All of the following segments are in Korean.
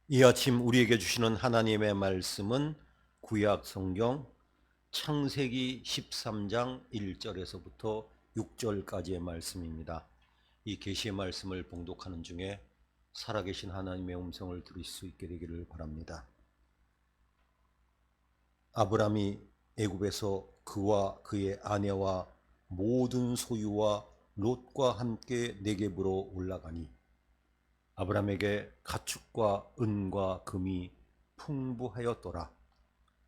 이 아침 우리에게 주시는 하나님의 말씀은 구약 성경 창세기 13장 1절에서부터 6절까지의 말씀입니다. 이 계시의 말씀을 봉독하는 중에 살아계신 하나님의 음성을 들을 수 있게 되기를 바랍니다. 아브람이 애굽에서 그와 그의 아내와 모든 소유와 롯과 함께 네겝으로 올라가니 아브람에게 가축과 은과 금이 풍부하였더라.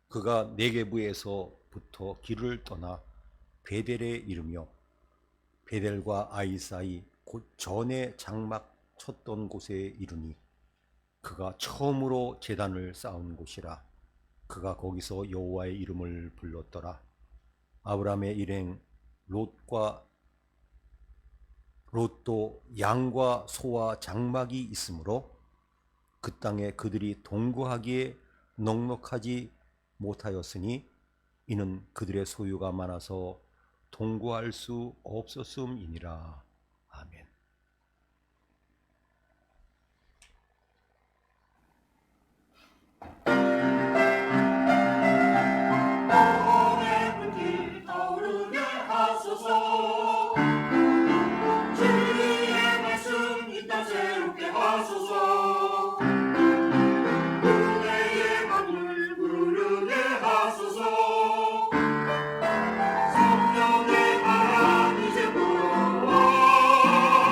그가 네겝에서부터 길을 떠나 베델에 이르며 베델과 아이 사이 곧 전에 장막 쳤던 곳에 이르니 그가 처음으로 제단을 쌓은 곳이라. 그가 거기서 여호와의 이름을 불렀더라. 아브람의 일행 롯도 양과 소와 장막이 있으므로 그 땅에 그들이 동거하기에 넉넉하지 못하였으니 이는 그들의 소유가 많아서 동거할 수 없었음이니라. 아멘. 오래 불길 타오르게 하소서. 주의 말씀 이 땅 새롭게 하소서. 은혜의 강물 흐르게 하소서. 성령의 바람 이제 불어와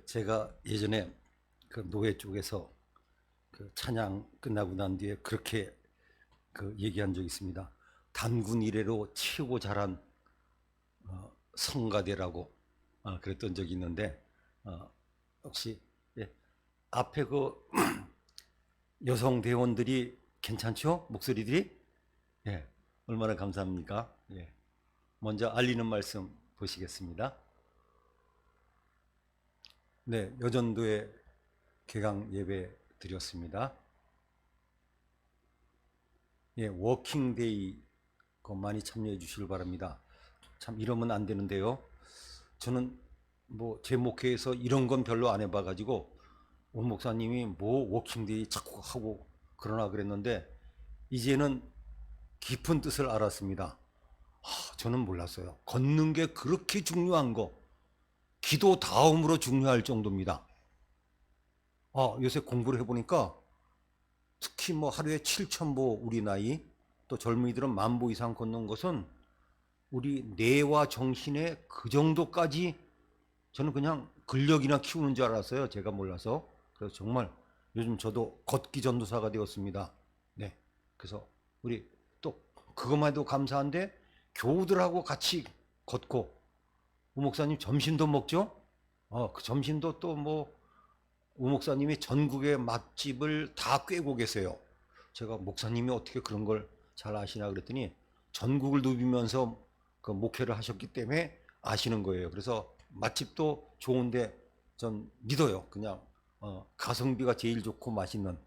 제가 예전에 그 노예 쪽에서 그 찬양 끝나고 난 뒤에 그렇게 그 얘기한 적이 있습니다. 단군 이래로 최고 잘한 성가대라고 그랬던 적이 있는데 혹시 예, 앞에 그 여성 대원들이 괜찮죠? 목소리들이 예, 얼마나 감사합니까? 예. 먼저 알리는 말씀 보시겠습니다. 네, 여전도에 개강 예배 드렸습니다. 예, 워킹데이 그 많이 참여해 주시길 바랍니다. 참 이러면 안 되는데요. 저는 뭐 제 목회에서 이런 건 별로 안 해봐 가지고 온 목사님이 뭐 워킹데이 자꾸 하고 그러나 그랬는데 이제는 깊은 뜻을 알았습니다. 저는 몰랐어요. 걷는 게 그렇게 중요한 거, 기도 다음으로 중요할 정도입니다. 요새 공부를 해보니까 특히 뭐 하루에 7,000보 우리 나이 또 젊은이들은 10,000보 이상 걷는 것은 우리 뇌와 정신에 그 정도까지 저는 그냥 근력이나 키우는 줄 알았어요. 제가 몰라서. 그래서 정말 요즘 저도 걷기 전도사가 되었습니다. 네. 그래서 우리 또 그것만 해도 감사한데 교우들하고 같이 걷고 우 목사님 점심도 먹죠? 그 점심도 또 뭐 우 목사님이 전국의 맛집을 다 꿰고 계세요. 제가 목사님이 어떻게 그런 걸 잘 아시나 그랬더니 전국을 누비면서 그 목회를 하셨기 때문에 아시는 거예요. 그래서 맛집도 좋은데 전 믿어요. 그냥 가성비가 제일 좋고 맛있는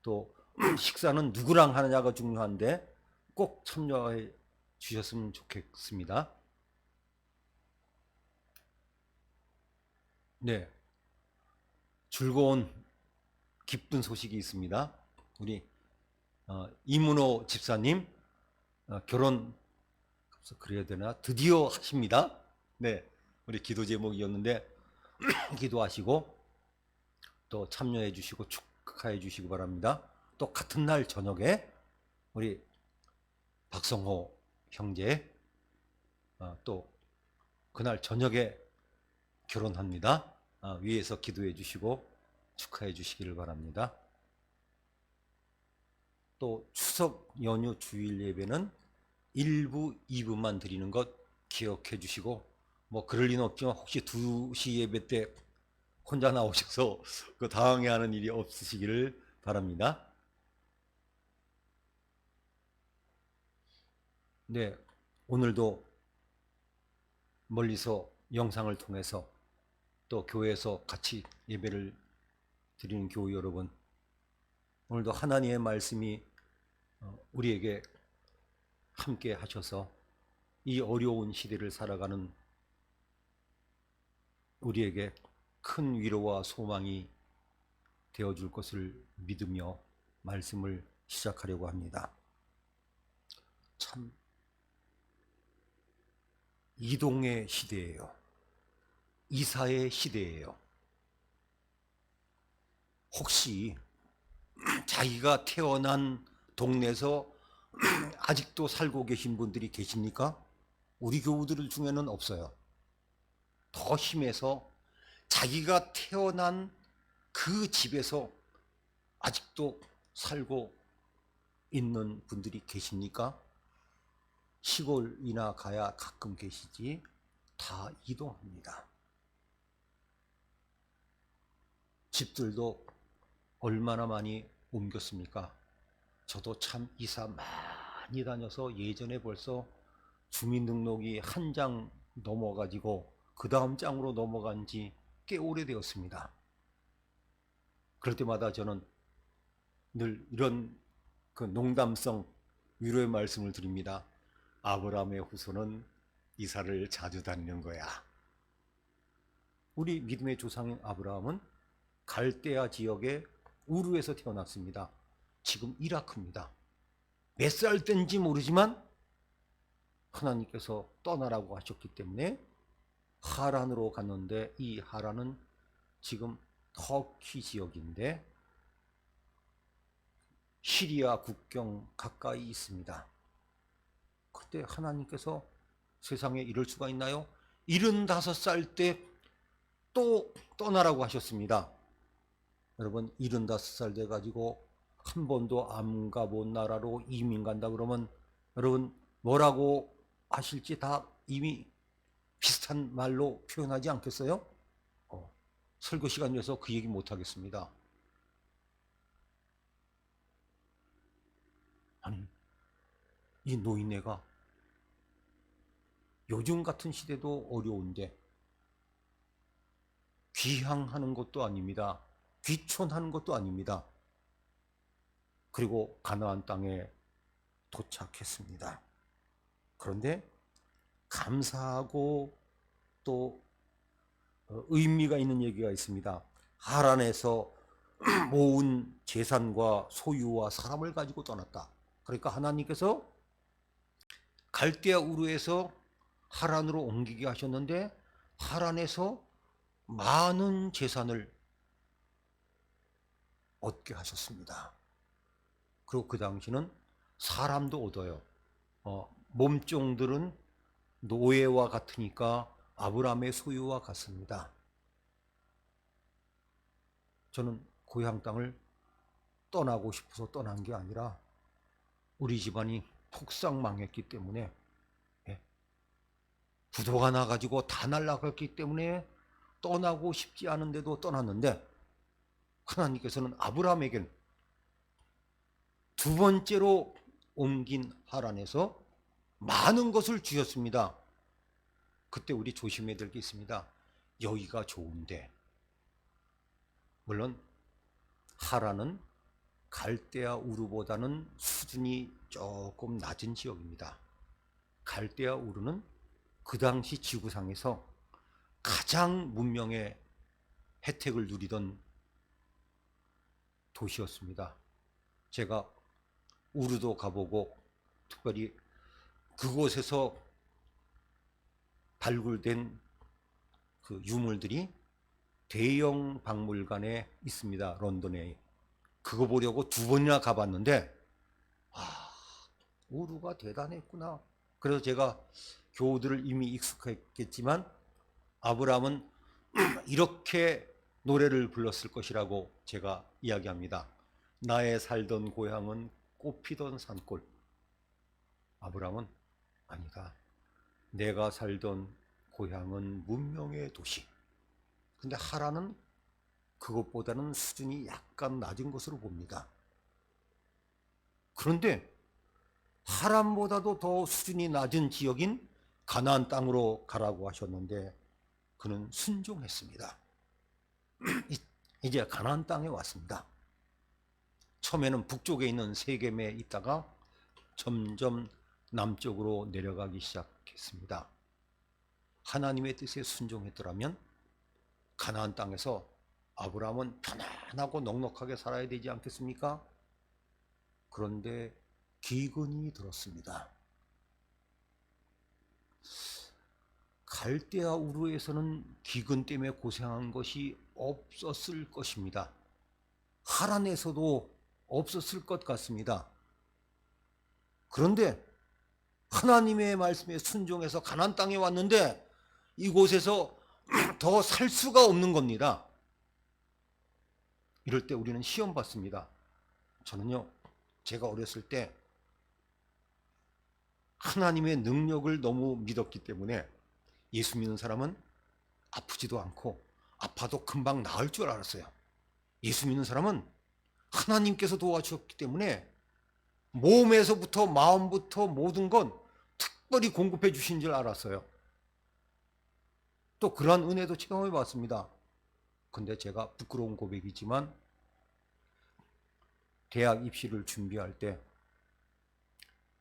또 식사는 누구랑 하느냐가 중요한데 꼭 참여해 주셨으면 좋겠습니다. 네, 즐거운 기쁜 소식이 있습니다. 우리 이문호 집사님 결혼 그래야 되나 드디어 하십니다. 네, 우리 기도 제목이었는데 기도하시고 또 참여해 주시고 축하해 주시기 바랍니다. 또 같은 날 저녁에 우리 박성호 형제 또 그날 저녁에 결혼합니다. 위에서 기도해 주시고 축하해 주시기를 바랍니다. 또 추석 연휴 주일 예배는 1부, 2부만 드리는 것 기억해 주시고 뭐 그럴 리는 없지만 혹시 2시 예배 때 혼자 나오셔서 그 당황해하는 일이 없으시기를 바랍니다. 네, 오늘도 멀리서 영상을 통해서 또 교회에서 같이 예배를 드리는 교우 여러분, 오늘도 하나님의 말씀이 우리에게 함께 하셔서 이 어려운 시대를 살아가는 우리에게 큰 위로와 소망이 되어줄 것을 믿으며 말씀을 시작하려고 합니다. 참 이동의 시대예요. 이사의 시대예요. 혹시 자기가 태어난 동네에서 아직도 살고 계신 분들이 계십니까? 우리 교우들 중에는 없어요. 더 심해서 자기가 태어난 그 집에서 아직도 살고 있는 분들이 계십니까? 시골이나 가야 가끔 계시지 다 이동합니다. 집들도 얼마나 많이 옮겼습니까? 저도 참 이사 많이 다녀서 예전에 벌써 주민등록이 한 장 넘어가지고 그 다음 장으로 넘어간 지 꽤 오래되었습니다. 그럴 때마다 저는 늘 이런 그 농담성 위로의 말씀을 드립니다. 아브라함의 후손은 이사를 자주 다니는 거야. 우리 믿음의 조상인 아브라함은 갈대아 지역의 우르에서 태어났습니다. 지금 이라크입니다. 몇 살 땐지 모르지만 하나님께서 떠나라고 하셨기 때문에 하란으로 갔는데 이 하란은 지금 터키 지역인데 시리아 국경 가까이 있습니다. 그때 하나님께서 세상에 이럴 수가 있나요? 75살 때 또 떠나라고 하셨습니다. 여러분 75살 돼가지고 한 번도 안 가본 나라로 이민 간다 그러면 여러분 뭐라고 하실지 다 이미 비슷한 말로 표현하지 않겠어요? 설교 시간이어서 그 얘기 못 하겠습니다. 아니, 이 노인네가 요즘 같은 시대도 어려운데 귀향하는 것도 아닙니다. 귀촌하는 것도 아닙니다. 그리고 가나안 땅에 도착했습니다. 그런데 감사하고 또 의미가 있는 얘기가 있습니다. 하란에서 모은 재산과 소유와 사람을 가지고 떠났다. 그러니까 하나님께서 갈대아 우르에서 하란으로 옮기게 하셨는데 하란에서 많은 재산을 얻게 하셨습니다. 그리고 그 당시는 사람도 얻어요. 몸종들은 노예와 같으니까 아브라함의 소유와 같습니다. 저는 고향 땅을 떠나고 싶어서 떠난 게 아니라 우리 집안이 폭삭 망했기 때문에 부도가 나가지고 다 날아갔기 때문에 떠나고 싶지 않은데도 떠났는데 하나님께서는 아브라함에겐 두 번째로 옮긴 하란에서 많은 것을 주셨습니다. 그때 우리 조심해야 될 게 있습니다. 여기가 좋은데 물론 하란은 갈대아 우르보다는 수준이 조금 낮은 지역입니다. 갈대아 우르는 그 당시 지구상에서 가장 문명의 혜택을 누리던 도시였습니다. 제가 우르도 가보고 특별히 그곳에서 발굴된 그 유물들이 대형 박물관에 있습니다. 런던에. 그거 보려고 2번이나 가봤는데 우르가 대단했구나. 그래서 제가 교우들을 이미 익숙했겠지만 아브라함은 이렇게 노래를 불렀을 것이라고 제가 이야기합니다. 나의 살던 고향은 꽃피던 산골. 아브라함은 아니다. 내가 살던 고향은 문명의 도시. 근데 하란은 그것보다는 수준이 약간 낮은 것으로 봅니다. 그런데 하란보다도 더 수준이 낮은 지역인 가나안 땅으로 가라고 하셨는데 그는 순종했습니다. 이제 가나안 땅에 왔습니다. 처음에는 북쪽에 있는 세겜에 있다가 점점 남쪽으로 내려가기 시작했습니다. 하나님의 뜻에 순종했더라면 가나안 땅에서 아브라함은 편안하고 넉넉하게 살아야 되지 않겠습니까? 그런데 기근이 들었습니다. 갈대아 우르에서는 기근 때문에 고생한 것이 없었을 것입니다. 하란에서도 없었을 것 같습니다. 그런데 하나님의 말씀에 순종해서 가나안 땅에 왔는데 이곳에서 더 살 수가 없는 겁니다. 이럴 때 우리는 시험 받습니다. 저는요, 제가 어렸을 때 하나님의 능력을 너무 믿었기 때문에 예수 믿는 사람은 아프지도 않고 아파도 금방 나을 줄 알았어요. 예수 믿는 사람은 하나님께서 도와주셨기 때문에 몸에서부터 마음부터 모든 건 특별히 공급해 주신 줄 알았어요. 또 그러한 은혜도 체험해 봤습니다. 근데 제가 부끄러운 고백이지만 대학 입시를 준비할 때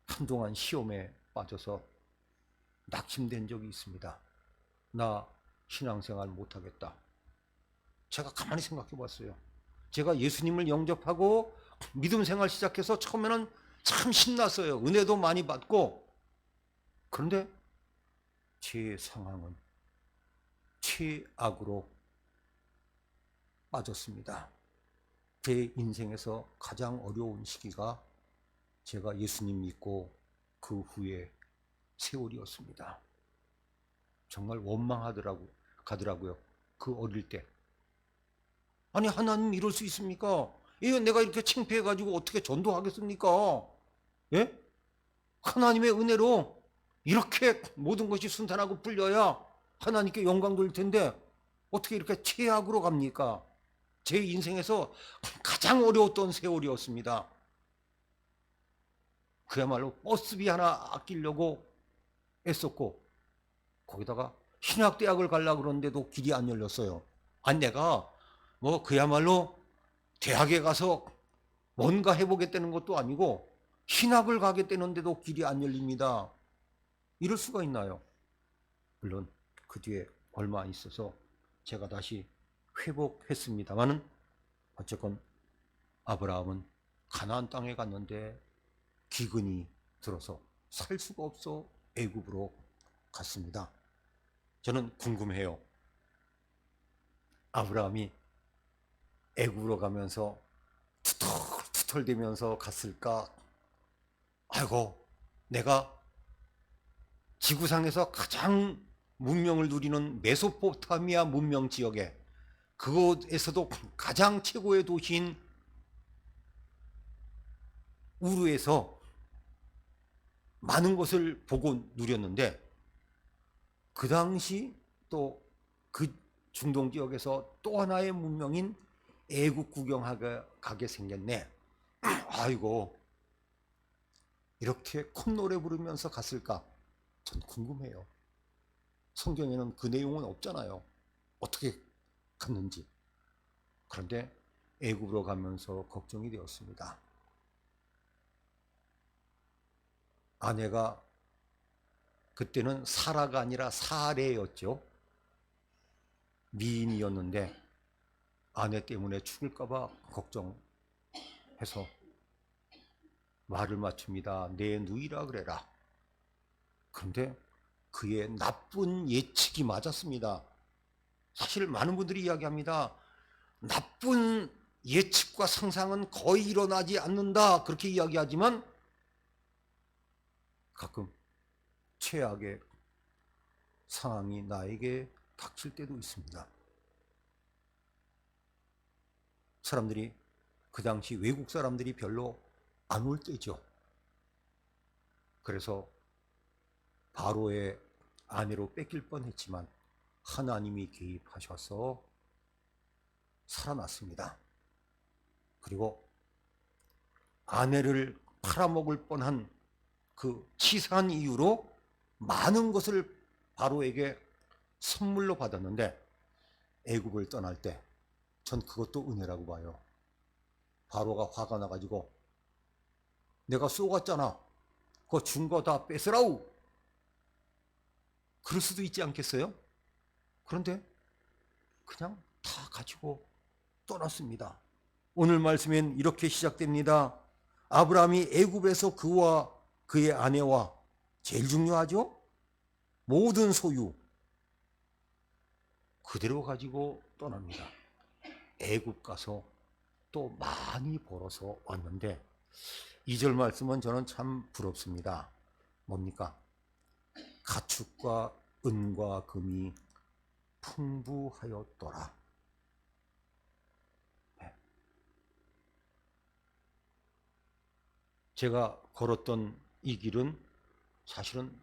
한동안 시험에 빠져서 낙심된 적이 있습니다. 나 신앙생활 못하겠다. 제가 가만히 생각해 봤어요. 제가 예수님을 영접하고 믿음 생활 시작해서 처음에는 참 신났어요. 은혜도 많이 받고. 그런데 제 상황은 최악으로 빠졌습니다. 제 인생에서 가장 어려운 시기가 제가 예수님 믿고 그 후에 세월이었습니다. 정말 원망하더라고요. 그 어릴 때. 아니 하나님 이럴 수 있습니까? 이거 내가 이렇게 창피해가지고 어떻게 전도하겠습니까? 예? 하나님의 은혜로 이렇게 모든 것이 순탄하고 풀려야 하나님께 영광 돌릴 텐데 어떻게 이렇게 최악으로 갑니까? 제 인생에서 가장 어려웠던 세월이었습니다. 그야말로 버스비 하나 아끼려고 애썼고 거기다가 신학대학을 가려고 그러는데도 길이 안 열렸어요. 아니 내가 뭐 그야말로 대학에 가서 뭔가 해보겠다는 것도 아니고 신학을 가겠다는데도 길이 안 열립니다. 이럴 수가 있나요? 물론 그 뒤에 얼마 있어서 제가 다시 회복했습니다마는 어쨌건 아브라함은 가나안 땅에 갔는데 기근이 들어서 살 수가 없어 애굽으로 갔습니다. 저는 궁금해요. 아브라함이 애굽으로 가면서 투털투털대면서 갔을까? 아이고, 내가 지구상에서 가장 문명을 누리는 메소포타미아 문명 지역에 그곳에서도 가장 최고의 도시인 우르에서 많은 것을 보고 누렸는데 그 당시 또 그 중동 지역에서 또 하나의 문명인 애국 구경하게 가게 생겼네. 아이고 이렇게 콧노래 부르면서 갔을까? 전 궁금해요. 성경에는 그 내용은 없잖아요. 어떻게 갔는지. 그런데 애굽으로 가면서 걱정이 되었습니다. 아내가 그때는 사라가 아니라 사레였죠. 미인이었는데 아내 때문에 죽을까봐 걱정해서 말을 맞춥니다. 내 누이라 그래라. 그런데 그의 나쁜 예측이 맞았습니다. 사실 많은 분들이 이야기합니다. 나쁜 예측과 상상은 거의 일어나지 않는다. 그렇게 이야기하지만 가끔 최악의 상황이 나에게 닥칠 때도 있습니다. 사람들이 그 당시 외국 사람들이 별로 안 올 때죠. 그래서 바로의 아내로 뺏길 뻔했지만 하나님이 개입하셔서 살아났습니다. 그리고 아내를 팔아먹을 뻔한 그 치사한 이유로 많은 것을 바로에게 선물로 받았는데 애굽을 떠날 때 전 그것도 은혜라고 봐요. 바로가 화가 나가지고 내가 쏘갔잖아. 그거 준 거 다 뺏으라우. 그럴 수도 있지 않겠어요? 그런데 그냥 다 가지고 떠났습니다. 오늘 말씀엔 이렇게 시작됩니다. 아브라함이 애굽에서 그와 그의 아내와 제일 중요하죠? 모든 소유 그대로 가지고 떠납니다. 애굽 가서 또 많이 벌어서 왔는데 2절 말씀은 저는 참 부럽습니다. 뭡니까? 가축과 은과 금이 풍부하였더라. 네. 제가 걸었던 이 길은 사실은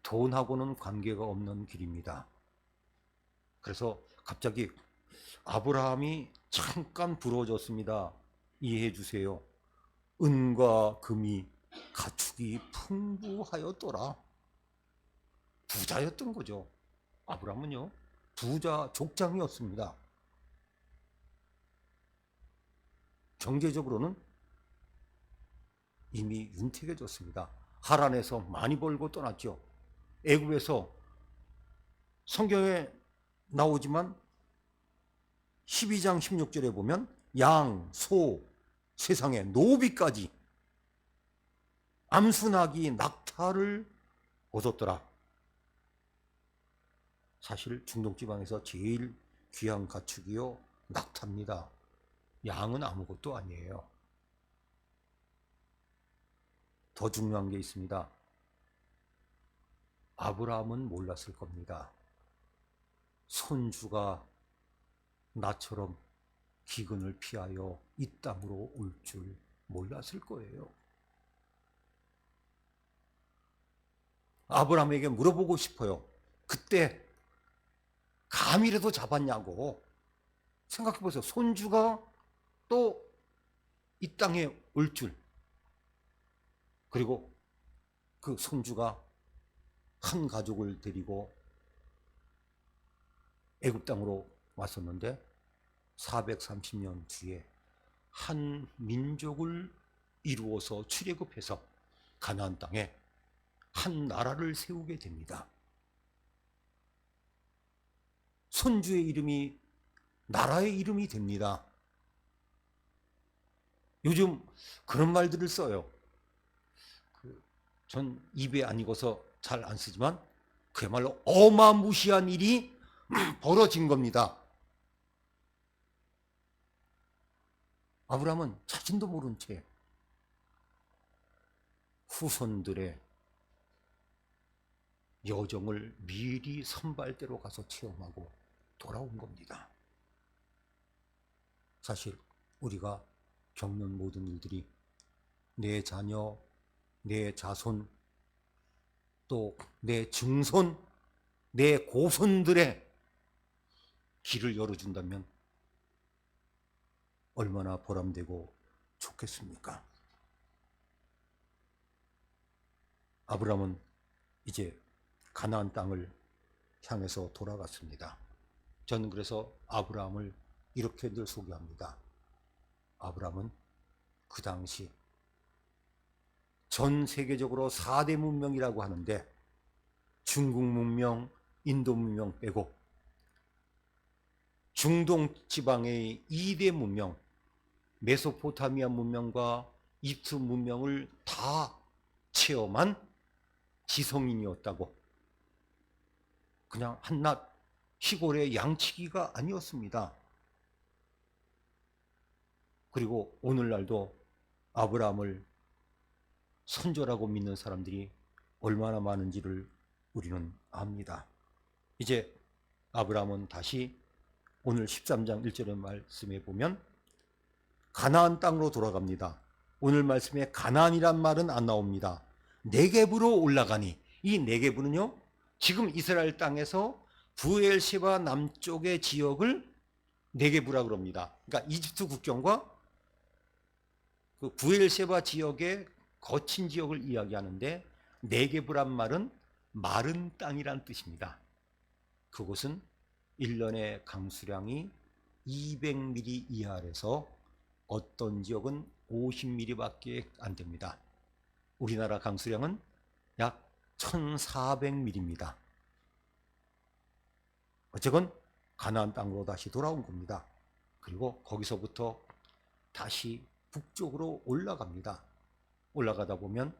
돈하고는 관계가 없는 길입니다. 그래서 갑자기 아브라함이 잠깐 부러워졌습니다. 이해해 주세요. 은과 금이 가축이 풍부하였더라. 부자였던 거죠. 아브라함은요. 부자 족장이었습니다. 경제적으로는 이미 윤택해졌습니다. 하란에서 많이 벌고 떠났죠. 애굽에서 성경에 나오지만 12장 16절에 보면 양, 소, 세상에 노비까지 암순아기, 낙타를 얻었더라. 사실 중동지방에서 제일 귀한 가축이요 낙타입니다. 양은 아무것도 아니에요. 더 중요한 게 있습니다. 아브라함은 몰랐을 겁니다. 손주가 나처럼 기근을 피하여 이 땅으로 올 줄 몰랐을 거예요. 아브라함에게 물어보고 싶어요. 그때 감이라도 잡았냐고. 생각해 보세요. 손주가 또 이 땅에 올 줄. 그리고 그 손주가 한 가족을 데리고 애굽 땅으로 왔었는데 430년 뒤에 한 민족을 이루어서 출애굽해서 가나안 땅에 한 나라를 세우게 됩니다. 손주의 이름이 나라의 이름이 됩니다. 요즘 그런 말들을 써요. 전 입에 안 익어서 잘 안 쓰지만 그야말로 어마무시한 일이 벌어진 겁니다. 아브라함은 자신도 모른 채 후손들의 여정을 미리 선발대로 가서 체험하고 돌아온 겁니다. 사실 우리가 겪는 모든 일들이 내 자녀, 내 자손, 또 내 증손, 내 고손들의 길을 열어준다면 얼마나 보람되고 좋겠습니까? 아브라함은 이제 가나안 땅을 향해서 돌아갔습니다. 저는 그래서 아브라함을 이렇게 늘 소개합니다. 아브라함은 그 당시 전 세계적으로 4대 문명이라고 하는데 중국 문명, 인도 문명 빼고 중동 지방의 2대 문명, 메소포타미아 문명과 이집트 문명을 다 체험한 지성인이었다고. 그냥 한낱 시골의 양치기가 아니었습니다. 그리고 오늘날도 아브라함을 선조라고 믿는 사람들이 얼마나 많은지를 우리는 압니다. 이제 아브라함은 다시 오늘 13장 1절의 말씀에 보면 가나안 땅으로 돌아갑니다. 오늘 말씀에 가나안이란 말은 안 나옵니다. 네겝으로 올라가니, 이 네겝은요 지금 이스라엘 땅에서 브엘셰바 남쪽의 지역을 네겝이라 그럽니다. 그러니까 이집트 국경과 그 브엘셰바 지역의 거친 지역을 이야기하는데 네겝이란 말은 마른 땅이란 뜻입니다. 그곳은 1년의 강수량이 200mm 이하에서 어떤 지역은 50mm밖에 안 됩니다. 우리나라 강수량은 약 1400mm입니다. 어쨌건 가나안 땅으로 다시 돌아온 겁니다. 그리고 거기서부터 다시 북쪽으로 올라갑니다. 올라가다 보면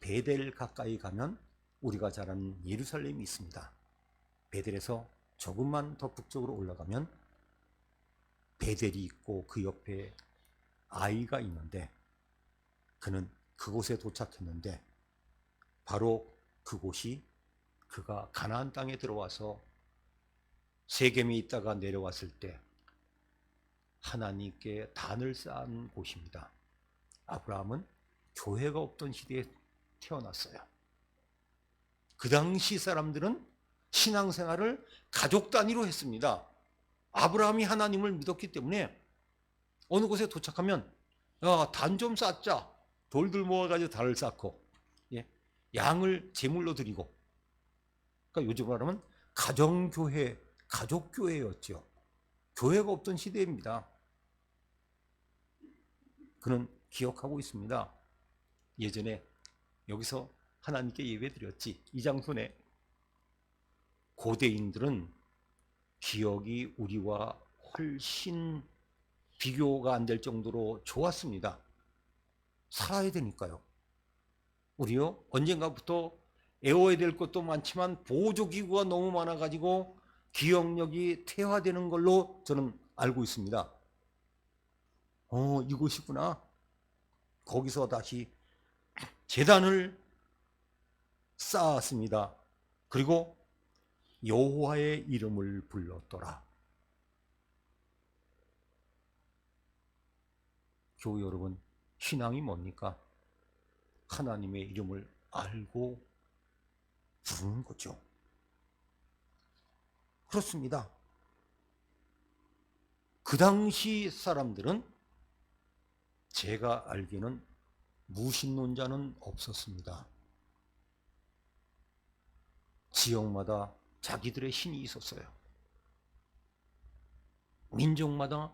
베델 가까이 가면 우리가 잘 아는 예루살렘이 있습니다. 베델에서 조금만 더 북쪽으로 올라가면 베델이 있고 그 옆에 아이가 있는데 그는 그곳에 도착했는데 바로 그곳이 그가 가나안 땅에 들어와서 세겜에 있다가 내려왔을 때 하나님께 단을 쌓은 곳입니다. 아브라함은 교회가 없던 시대에 태어났어요. 그 당시 사람들은 신앙생활을 가족 단위로 했습니다. 아브라함이 하나님을 믿었기 때문에 어느 곳에 도착하면 단 좀 쌓자. 돌들 모아가지고 단을 쌓고 양을 제물로 드리고, 그러니까 요즘 말하면 가정교회, 가족교회였죠. 교회가 없던 시대입니다. 그는 기억하고 있습니다. 예전에 여기서 하나님께 예배드렸지. 이 장소네. 고대인들은 기억이 우리와 훨씬 비교가 안 될 정도로 좋았습니다. 살아야 되니까요. 우리요 언젠가부터 애워야 될 것도 많지만 보조기구가 너무 많아가지고 기억력이 퇴화되는 걸로 저는 알고 있습니다. 이곳이구나. 거기서 다시 제단을 쌓았습니다. 그리고 여호와의 이름을 불렀더라. 교우 여러분, 신앙이 뭡니까? 하나님의 이름을 알고 부르는 거죠. 그렇습니다. 그 당시 사람들은 제가 알기는 무신론자는 없었습니다. 지역마다 자기들의 신이 있었어요. 민족마다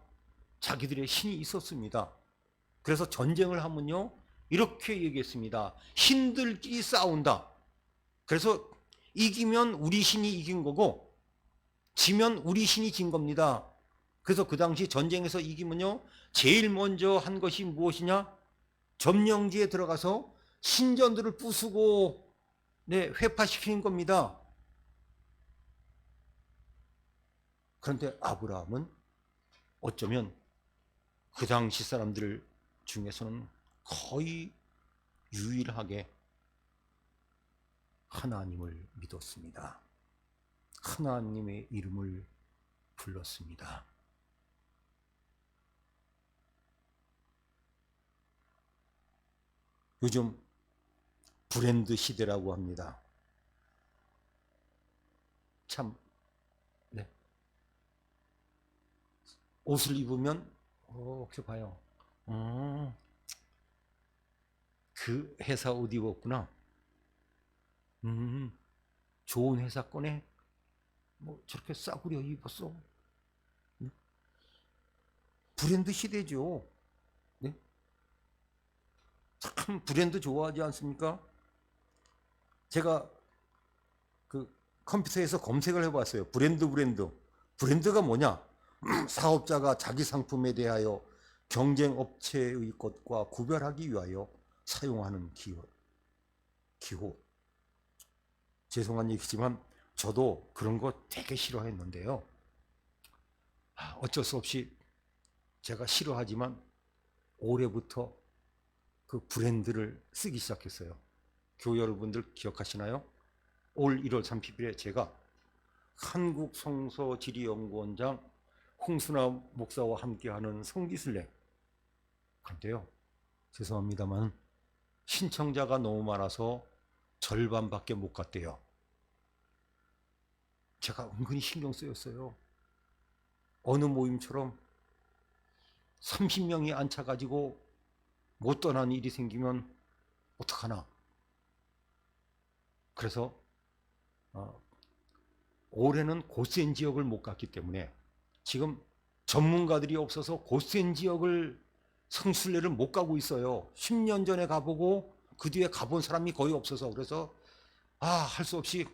자기들의 신이 있었습니다. 그래서 전쟁을 하면요, 이렇게 얘기했습니다. 신들끼리 싸운다. 그래서 이기면 우리 신이 이긴 거고 지면 우리 신이 진 겁니다. 그래서 그 당시 전쟁에서 이기면요, 제일 먼저 한 것이 무엇이냐? 점령지에 들어가서 신전들을 부수고 회파시키는 겁니다. 그런데 아브라함은 어쩌면 그 당시 사람들 중에서는 거의 유일하게 하나님을 믿었습니다. 하나님의 이름을 불렀습니다. 요즘 브랜드 시대라고 합니다. 참, 옷을 입으면 이렇게 봐요. 그 회사 옷 입었구나. 좋은 회사 거네. 뭐 저렇게 싸구려 입었어. 브랜드 시대죠. 네? 참 브랜드 좋아하지 않습니까? 제가 그 컴퓨터에서 검색을 해봤어요. 브랜드가 뭐냐? 사업자가 자기 상품에 대하여 경쟁 업체의 것과 구별하기 위하여 사용하는 기호. 죄송한 얘기지만 저도 그런 거 되게 싫어했는데요. 어쩔 수 없이 제가 싫어하지만 올해부터 그 브랜드를 쓰기 시작했어요. 교회 여러분들 기억하시나요? 올 1월 30일에 제가 한국성서지리연구원장 홍순아 목사와 함께하는 성지순례. 그런데요, 죄송합니다만 신청자가 너무 많아서 절반밖에 못 갔대요. 제가 은근히 신경 쓰였어요. 어느 모임처럼 30명이 앉혀가지고 못 떠나는 일이 생기면 어떡하나. 그래서 올해는 고센 지역을 못 갔기 때문에 지금 전문가들이 없어서 고센 지역을 성순례를 못 가고 있어요. 10년 전에 가보고 그 뒤에 가본 사람이 거의 없어서. 그래서 할 수 없이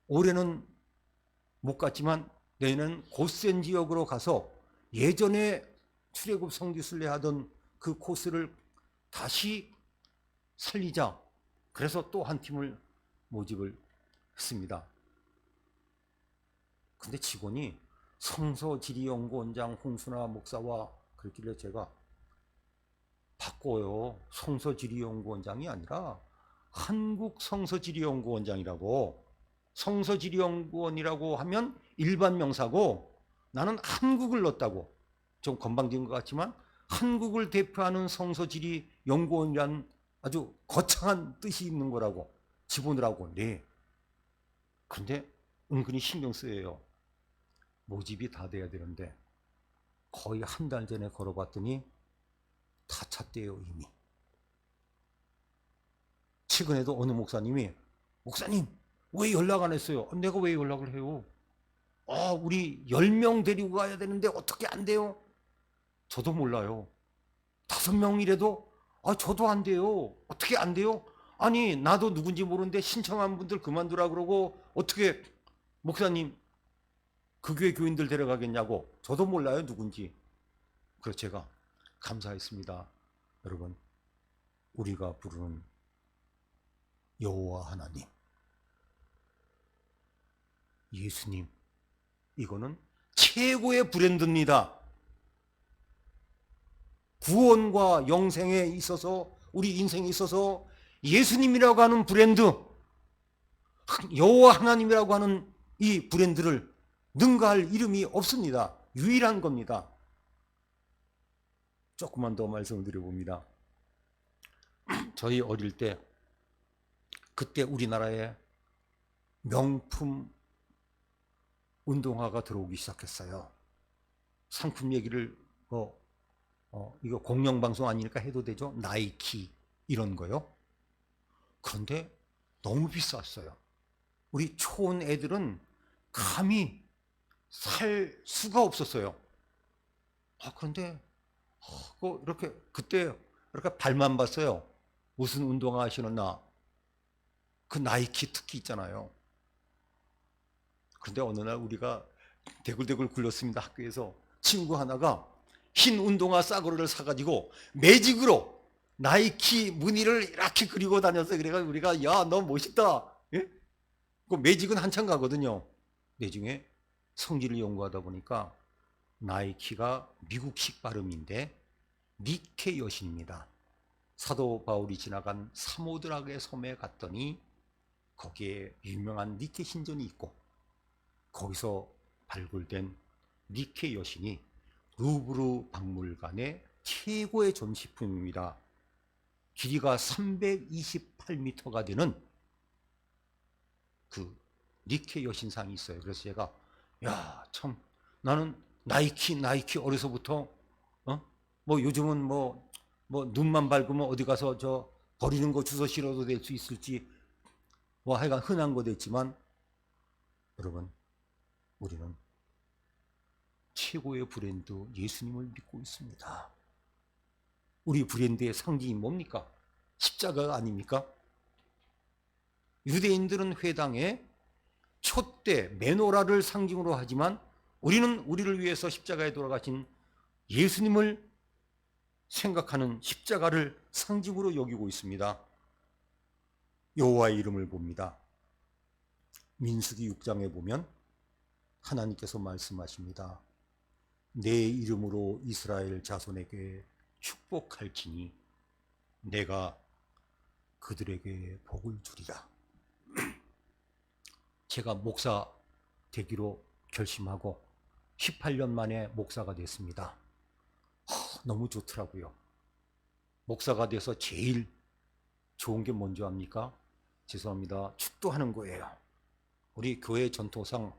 올해는 못 갔지만 내년은 고센 지역으로 가서 예전에 출애굽 성지순례 하던 그 코스를 다시 살리자. 그래서 또 한 팀을 모집을 했습니다. 근데 직원이 성서지리연구원장 홍순아 목사와 그랬길래 제가 바꿔요. 성서지리연구원장이 아니라 한국성서지리연구원장이라고. 성서지리연구원이라고 하면 일반 명사고 나는 한국을 넣었다고. 좀 건방진 것 같지만 한국을 대표하는 성서지리연구원이란 아주 거창한 뜻이 있는 거라고 집어넣으라고. 네. 그런데 은근히 신경 쓰여요. 모집이 다 돼야 되는데 거의 한 달 전에 걸어봤더니 다 찼대요 이미. 최근에도 어느 목사님이 목사님 왜 연락 안 했어요? 내가 왜 연락을 해요? 우리 10명 데리고 가야 되는데 어떻게 안 돼요? 저도 몰라요. 5명이라도 저도 안 돼요. 어떻게 안 돼요? 아니 나도 누군지 모르는데 신청한 분들 그만두라 그러고 어떻게 목사님 그 교회 교인들 데려가겠냐고. 저도 몰라요 누군지. 그래서 제가 감사했습니다. 여러분, 우리가 부르는 여호와 하나님, 예수님, 이거는 최고의 브랜드입니다. 구원과 영생에 있어서, 우리 인생에 있어서 예수님이라고 하는 브랜드, 여호와 하나님이라고 하는 이 브랜드를 능가할 이름이 없습니다. 유일한 겁니다. 조금만 더 말씀을 드려봅니다. 저희 어릴 때 그때 우리나라에 명품 운동화가 들어오기 시작했어요. 상품 얘기를 이거 공영방송 아니니까 해도 되죠? 나이키 이런 거요. 그런데 너무 비쌌어요. 우리 초원 애들은 감히 살 수가 없었어요. 그런데 이렇게 그때 이렇게 발만 봤어요. 무슨 운동화 신었나? 그 나이키 특기 있잖아요. 그런데 어느 날 우리가 대굴대굴 굴렀습니다. 학교에서 친구 하나가 흰 운동화 싸구려를 사가지고 매직으로 나이키 무늬를 이렇게 그리고 다녔어요. 그래가지고 우리가 야, 너 멋있다. 예? 그 매직은 한참 가거든요. 나중에 성질을 연구하다 보니까 나이키가 미국식 발음인데 니케 여신입니다. 사도 바울이 지나간 사모드락의 섬에 갔더니 거기에 유명한 니케 신전이 있고 거기서 발굴된 니케 여신이 루브르 박물관의 최고의 전시품입니다. 길이가 328m가 되는 그 니케 여신상이 있어요. 그래서 제가 참 나는 나이키 어려서부터 뭐 요즘은 뭐 눈만 밝으면 어디 가서 저 버리는 거 주워 실어도 될 수 있을지 뭐 하여간 흔한 거 됐지만 여러분 우리는 최고의 브랜드 예수님을 믿고 있습니다. 우리 브랜드의 상징이 뭡니까? 십자가가 아닙니까? 유대인들은 회당에 촛대, 메노라를 상징으로 하지만 우리는 우리를 위해서 십자가에 돌아가신 예수님을 생각하는 십자가를 상징으로 여기고 있습니다. 여호와의 이름을 봅니다. 민수기 6장에 보면 하나님께서 말씀하십니다. 내 이름으로 이스라엘 자손에게 축복할지니 내가 그들에게 복을 주리라. 제가 목사 되기로 결심하고 18년 만에 목사가 됐습니다. 너무 좋더라고요. 목사가 돼서 제일 좋은 게 뭔지 압니까? 죄송합니다. 축도하는 거예요. 우리 교회 전통상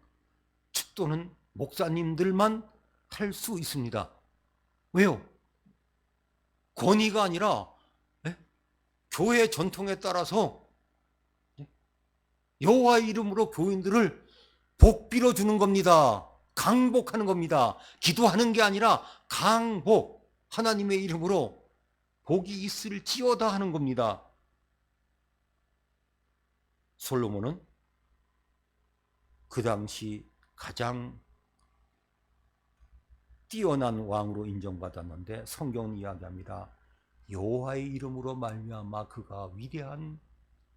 축도는 목사님들만 할 수 있습니다. 왜요? 권위가 아니라 교회 전통에 따라서 여호와의 이름으로 교인들을 복 빌어주는 겁니다. 강복하는 겁니다. 기도하는 게 아니라 강복, 하나님의 이름으로 복이 있을지어다 하는 겁니다. 솔로몬은 그 당시 가장 뛰어난 왕으로 인정받았는데 성경은 이야기합니다. 여호와의 이름으로 말미암아 그가 위대한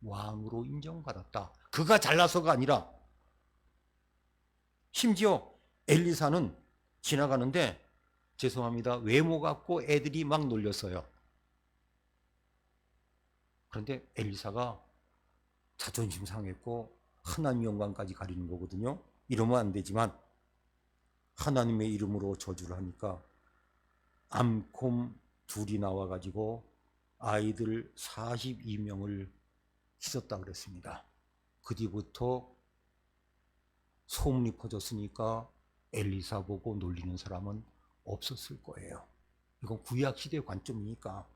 왕으로 인정받았다. 그가 잘나서가 아니라 심지어 엘리사는 지나가는데 죄송합니다. 외모 갖고 애들이 막 놀렸어요. 그런데 엘리사가 자존심 상했고 하나님 영광까지 가리는 거거든요. 이러면 안 되지만 하나님의 이름으로 저주를 하니까 암콤 둘이 나와가지고 아이들 42명을 찢었다 그랬습니다. 그 뒤부터 소문이 퍼졌으니까 엘리사 보고 놀리는 사람은 없었을 거예요. 이건 구약시대의 관점이니까.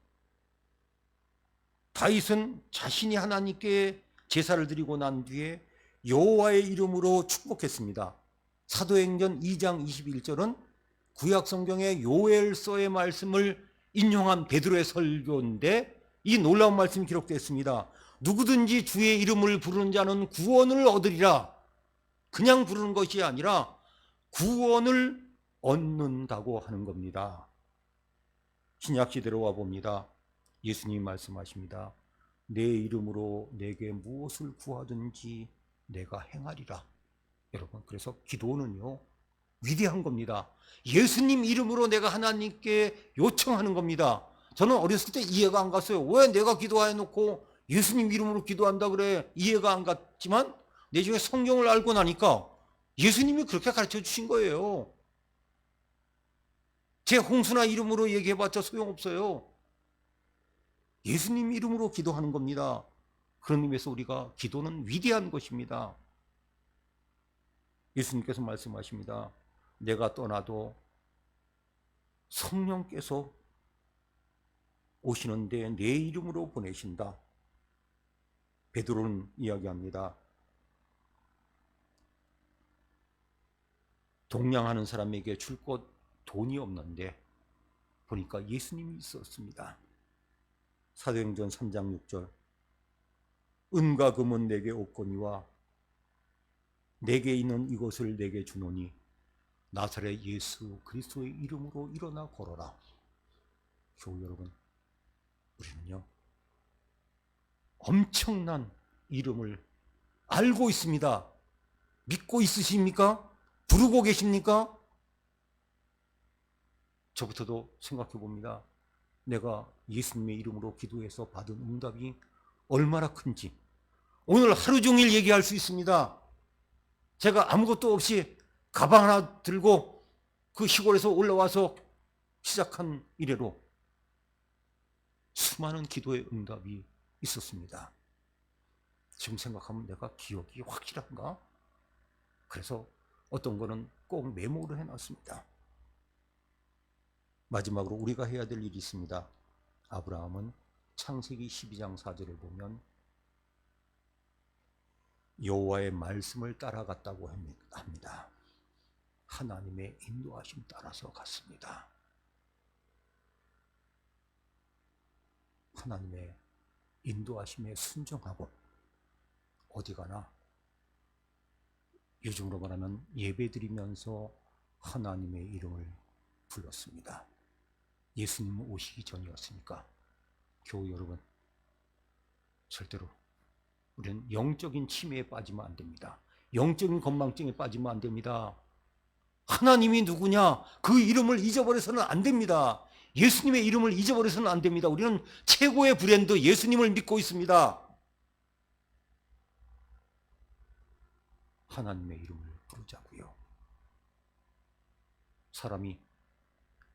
다윗은 자신이 하나님께 제사를 드리고 난 뒤에 여호와의 이름으로 축복했습니다. 사도행전 2장 21절은 구약성경의 요엘서의 말씀을 인용한 베드로의 설교인데 이 놀라운 말씀이 기록되어 있습니다. 누구든지 주의 이름을 부르는 자는 구원을 얻으리라. 그냥 부르는 것이 아니라 구원을 얻는다고 하는 겁니다. 신약시대로 와봅니다. 예수님이 말씀하십니다. 내 이름으로 내게 무엇을 구하든지 내가 행하리라. 여러분, 그래서 기도는요 위대한 겁니다. 예수님 이름으로 내가 하나님께 요청하는 겁니다. 저는 어렸을 때 이해가 안 갔어요. 왜 내가 기도해놓고 예수님 이름으로 기도한다 그래? 이해가 안 갔지만 나중에 성경을 알고 나니까 예수님이 그렇게 가르쳐 주신 거예요. 제 홍수나 이름으로 얘기해봤자 소용없어요. 예수님 이름으로 기도하는 겁니다. 그런 의미에서 우리가 기도는 위대한 것입니다. 예수님께서 말씀하십니다. 내가 떠나도 성령께서 오시는데 내 이름으로 보내신다. 베드로는 이야기합니다. 동냥하는 사람에게 줄 것 돈이 없는데 보니까 예수님이 있었습니다. 사도행전 3장 6절 은과 금은 내게 없거니와 내게 있는 이것을 내게 주노니 나사렛 예수 그리스도의 이름으로 일어나 걸어라. 교우 여러분, 우리는요 엄청난 이름을 알고 있습니다. 믿고 있으십니까? 부르고 계십니까? 저부터도 생각해 봅니다. 내가 예수님의 이름으로 기도해서 받은 응답이 얼마나 큰지 오늘 하루 종일 얘기할 수 있습니다. 제가 아무것도 없이 가방 하나 들고 그 시골에서 올라와서 시작한 이래로 수많은 기도의 응답이 있었습니다. 지금 생각하면 내가 기억이 확실한가? 그래서 어떤 거는 꼭 메모를 해놨습니다. 마지막으로 우리가 해야 될 일이 있습니다. 아브라함은 창세기 12장 4절을 보면 여호와의 말씀을 따라갔다고 합니다. 하나님의 인도하심 따라서 갔습니다. 하나님의 인도하심에 순종하고 어디 가나 요즘으로 말하면 예배드리면서 하나님의 이름을 불렀습니다. 예수님 오시기 전이었으니까. 교우 여러분, 절대로 우리는 영적인 침해에 빠지면 안 됩니다. 영적인 건망증에 빠지면 안 됩니다. 하나님이 누구냐? 그 이름을 잊어버려서는 안 됩니다. 예수님의 이름을 잊어버려서는 안 됩니다. 우리는 최고의 브랜드 예수님을 믿고 있습니다. 하나님의 이름을 부르자고요. 사람이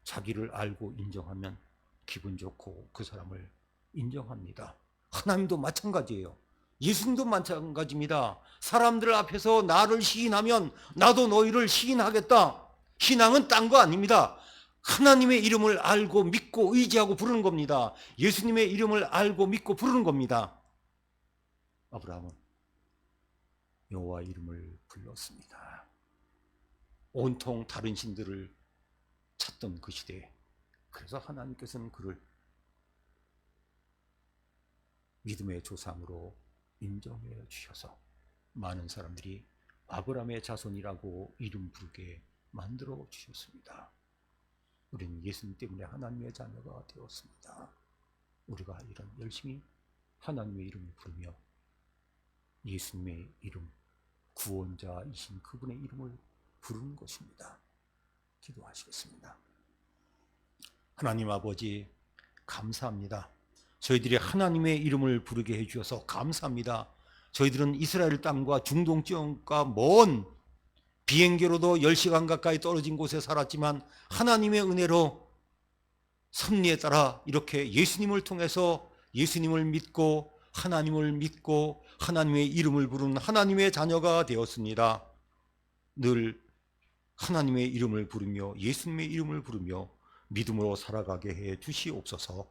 자기를 알고 인정하면 기분 좋고 그 사람을 인정합니다. 하나님도 마찬가지예요. 예수님도 마찬가지입니다. 사람들 앞에서 나를 시인하면 나도 너희를 시인하겠다. 신앙은 딴 거 아닙니다. 하나님의 이름을 알고 믿고 의지하고 부르는 겁니다. 예수님의 이름을 알고 믿고 부르는 겁니다. 아브라함은 여호와 이름을 불렀습니다. 온통 다른 신들을 찾던 그 시대에 그래서 하나님께서는 그를 믿음의 조상으로 인정해 주셔서 많은 사람들이 아브라함의 자손이라고 이름 부르게 만들어 주셨습니다. 우리는 예수님 때문에 하나님의 자녀가 되었습니다. 우리가 할 일은 열심히 하나님의 이름을 부르며 예수님의 이름, 구원자이신 그분의 이름을 부르는 것입니다. 기도하시겠습니다. 하나님 아버지, 감사합니다. 저희들이 하나님의 이름을 부르게 해주셔서 감사합니다. 저희들은 이스라엘 땅과 중동 지역과 먼 비행기로도 10시간 가까이 떨어진 곳에 살았지만 하나님의 은혜로 섭리에 따라 이렇게 예수님을 통해서 예수님을 믿고 하나님을 믿고 하나님의 이름을 부르는 하나님의 자녀가 되었습니다. 늘 하나님의 이름을 부르며 예수님의 이름을 부르며 믿음으로 살아가게 해 주시옵소서.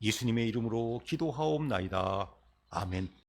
예수님의 이름으로 기도하옵나이다. 아멘.